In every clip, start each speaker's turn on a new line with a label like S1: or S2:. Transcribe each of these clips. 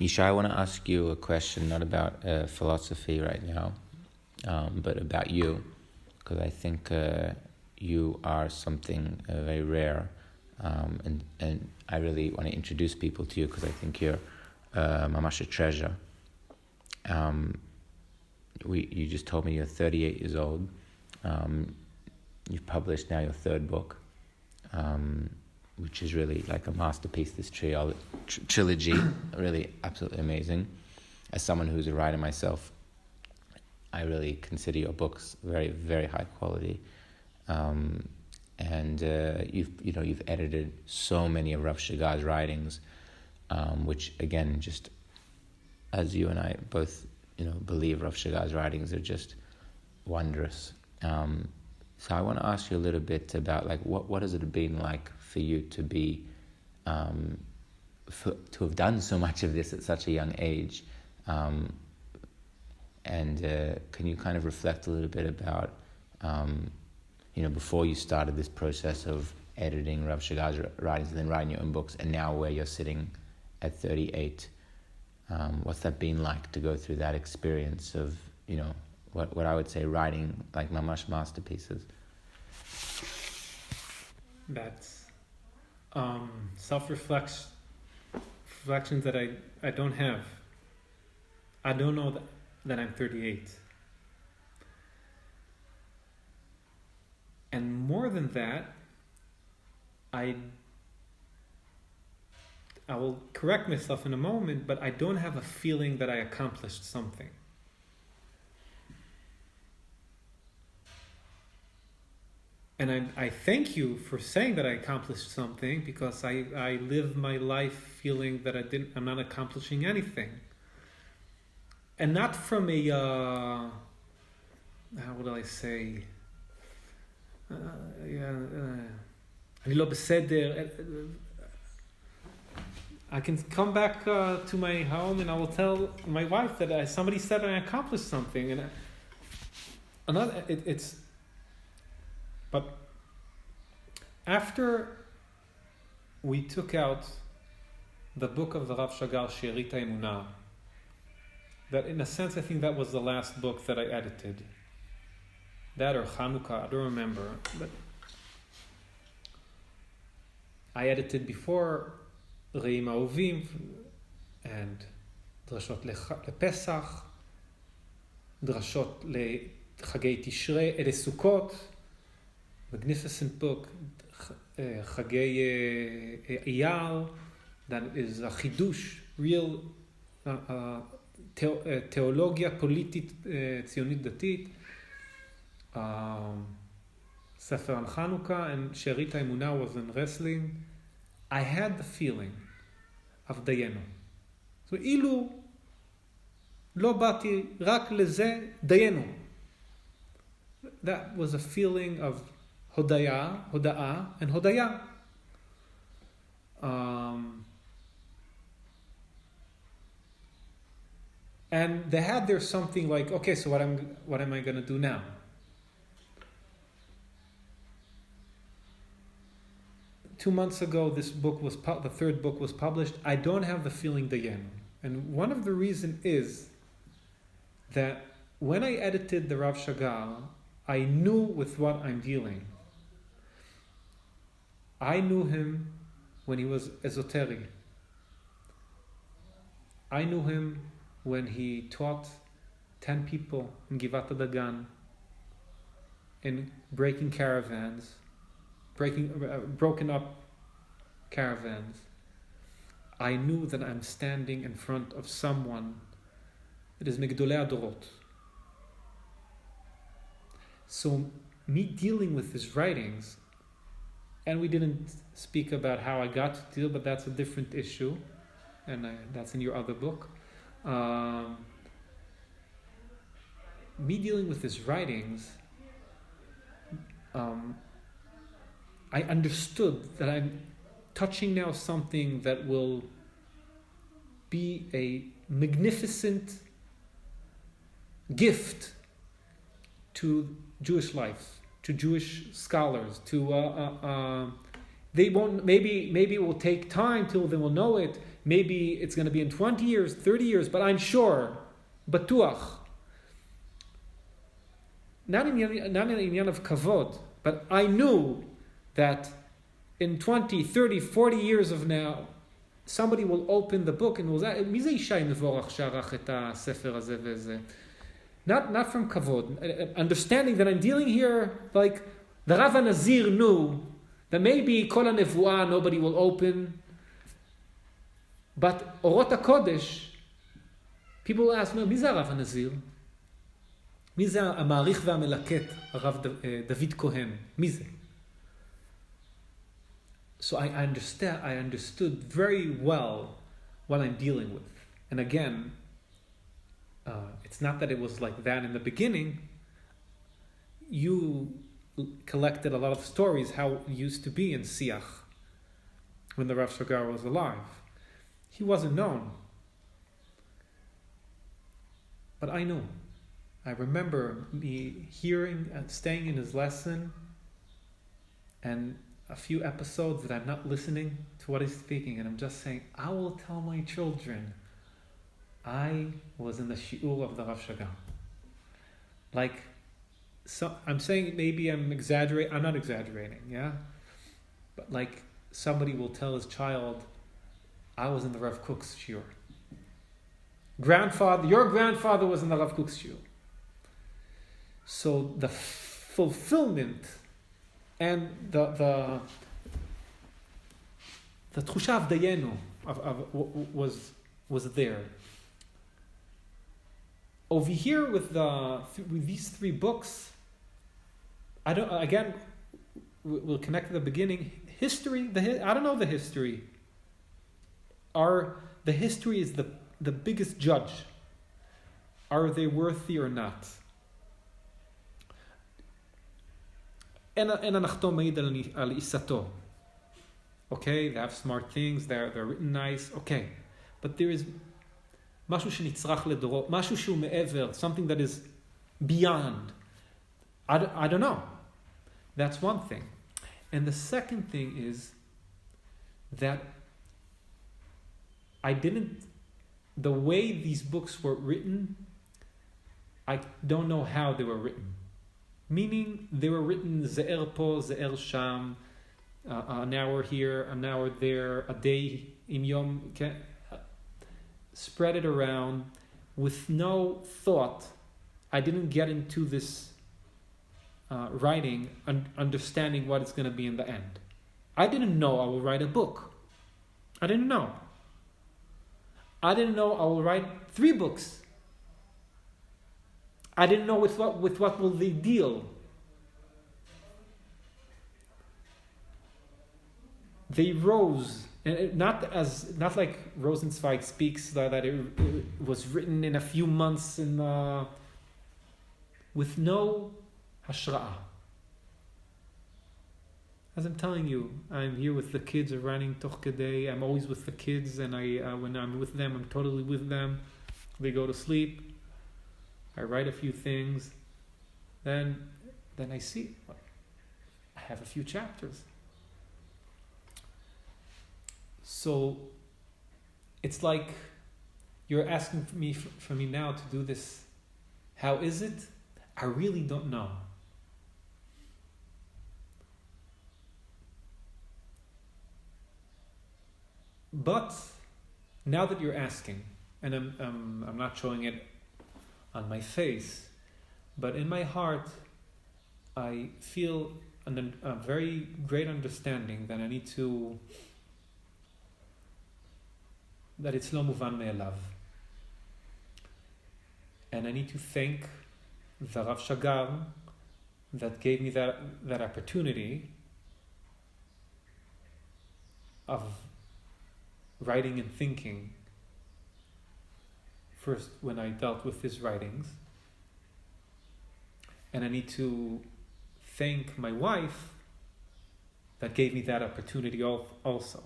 S1: Yishai, I want to ask you a question, not about philosophy right now, but about you, because I think you are something very rare, and I really want to introduce people to you because I think you're mamash a treasure. You just told me you're 38 years old. You've published now your third book, which is really like a masterpiece, this trilogy, really absolutely amazing. As someone who's a writer myself, I really consider your books very, very high quality. And you've edited so many of Rav Shagar's writings, which again, just as you and I both, believe Rav Shagar's writings are just wondrous. So I want to ask you a little bit about what has it been like for you to be, to have done so much of this at such a young age, and can you kind of reflect a little bit about, before you started this process of editing Rav Shagar's writings and then writing your own books, and now where you're sitting at 38, what's that been like to go through that experience of, what I would say writing like mamash masterpieces?
S2: That's self-reflections that I don't have. I don't know that I'm 38. And more than that, I will correct myself in a moment, but I don't have a feeling that I accomplished something. And I thank you for saying that I accomplished something, because I live my life feeling that I'm not accomplishing anything. And not from a, how would I say, אני לא בסדר. I can come back to my home and I will tell my wife that somebody said I accomplished something, and but after we took out the book of the Rav Shagar, She'erit HaEmunah, that in a sense I think that was the last book that I edited. That or Chanukah, I don't remember. But I edited before Re'im Ahovim and Drashot LePesach, Drashot LeChagei Tishrei, Ele Sukkot, magnificent book, Chagei Iyar, that is a chidush, real תיאולוגיה פוליטית ציונית דתית, ספר על חנוכה, and שארית האמונה was in Resling. I had the feeling of דיינו. So אילו לא באתי רק לזה, דיינו. That was a feeling of הודאה and הודיה. And they had there something like, okay, so what am I going to do now? Two months ago, the third book was published. I don't have the feeling dayan. And one of the reasons is that when I edited the Rav Shagar, I knew with what I'm dealing. I knew him when he was esoteric. I knew him when he taught 10 people in Givat HaDagan, in breaking caravans, broken up caravans. I knew that I'm standing in front of someone that is Migdolei Adorot. So me dealing with his writings, and we didn't speak about how I got to deal, but that's a different issue, and that's in your other book. Me dealing with his writings, I understood that I'm touching now something that will be a magnificent gift to Jewish life, to Jewish scholars, to they won't, maybe it will take time till they will know it. maybe it's going to be in 20 years, 30 years, but I'm sure, batuach. Not in the inyan of kavod, but I knew that in 20, 30, 40 years of now, somebody will open the book and will say, מי זה ישי מבורך שערך את הספר הזה וזה? Not from kavod. Understanding that I'm dealing here, like the Rav Nazir knew that maybe kol ha-nevuah nobody will open, but Orot HaKodesh, people will ask, מי זה הרב הנזיר? מי זה המעריך והמלקט, הרב דוד כהן? מי זה? So I understood very well what I'm dealing with. And again, it's not that it was like that in the beginning. You collected a lot of stories how it used to be in Siach when the Rav Shagar was alive. He wasn't known. But I knew. I remember me hearing and staying in his lesson and a few episodes that I'm not listening to what he's speaking, and I'm just saying, I will tell my children I was in the shiur of the Rav Shagar. Like, so I'm saying maybe I'm exaggerating. I'm not exaggerating, yeah? But like somebody will tell his child, I was in the Rav Kook's shiur. Your grandfather was in the Rav Kook's shiur. So the fulfillment and the tchusha of dayenu was there. Over here with these three books, we'll connect to the beginning. History, I don't know the history. The history is the biggest judge. Are they worthy or not? And anachto meid al isato. Okay, they have smart things, they're written nice, okay. But there is משהו שנצרך לדורות, משהו שהוא מעבר, something that is beyond. I don't know. That's one thing. And the second thing is that the way these books were written, I don't know how they were written. Meaning they were written ze'er po, ze'er sham, an hour here, an hour there, a day in yom, spread it around with no thought. I didn't get into this writing understanding what it's going to be in the end. I didn't know I will write a book. I didn't know. I didn't know I will write 3 books. I didn't know with what will they deal. They rose, and not like Rosenzweig speaks that it was written in a few months with no hashra'ah. As I'm telling you, I'm here with the kids, are running toch kedei. I'm always with the kids, and when I'm with them, I'm totally with them. They go to sleep. I write a few things, then I see I have a few chapters. So it's like you're asking for me now to do this. How is it? I really don't know. But now that you're asking, and I'm not showing it on my face, but in my heart, I feel a very great understanding that I need to, that it's lo muvan me'elav. And I need to thank the Rav Shagar that gave me that opportunity of writing and thinking. First, when I dealt with his writings. And I need to thank my wife that gave me that opportunity also.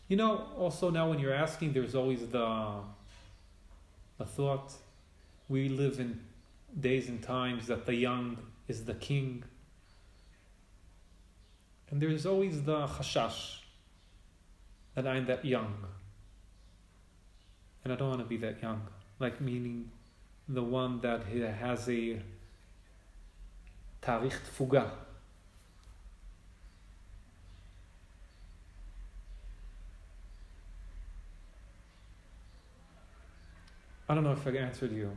S2: You know, also now when you're asking, there's always the thought, we live in days and times that the young is the king. And there's always the chashash that I'm that young. And I don't want to be that young. Like, meaning the one that has a tarikh tfuga. I don't know if I answered you.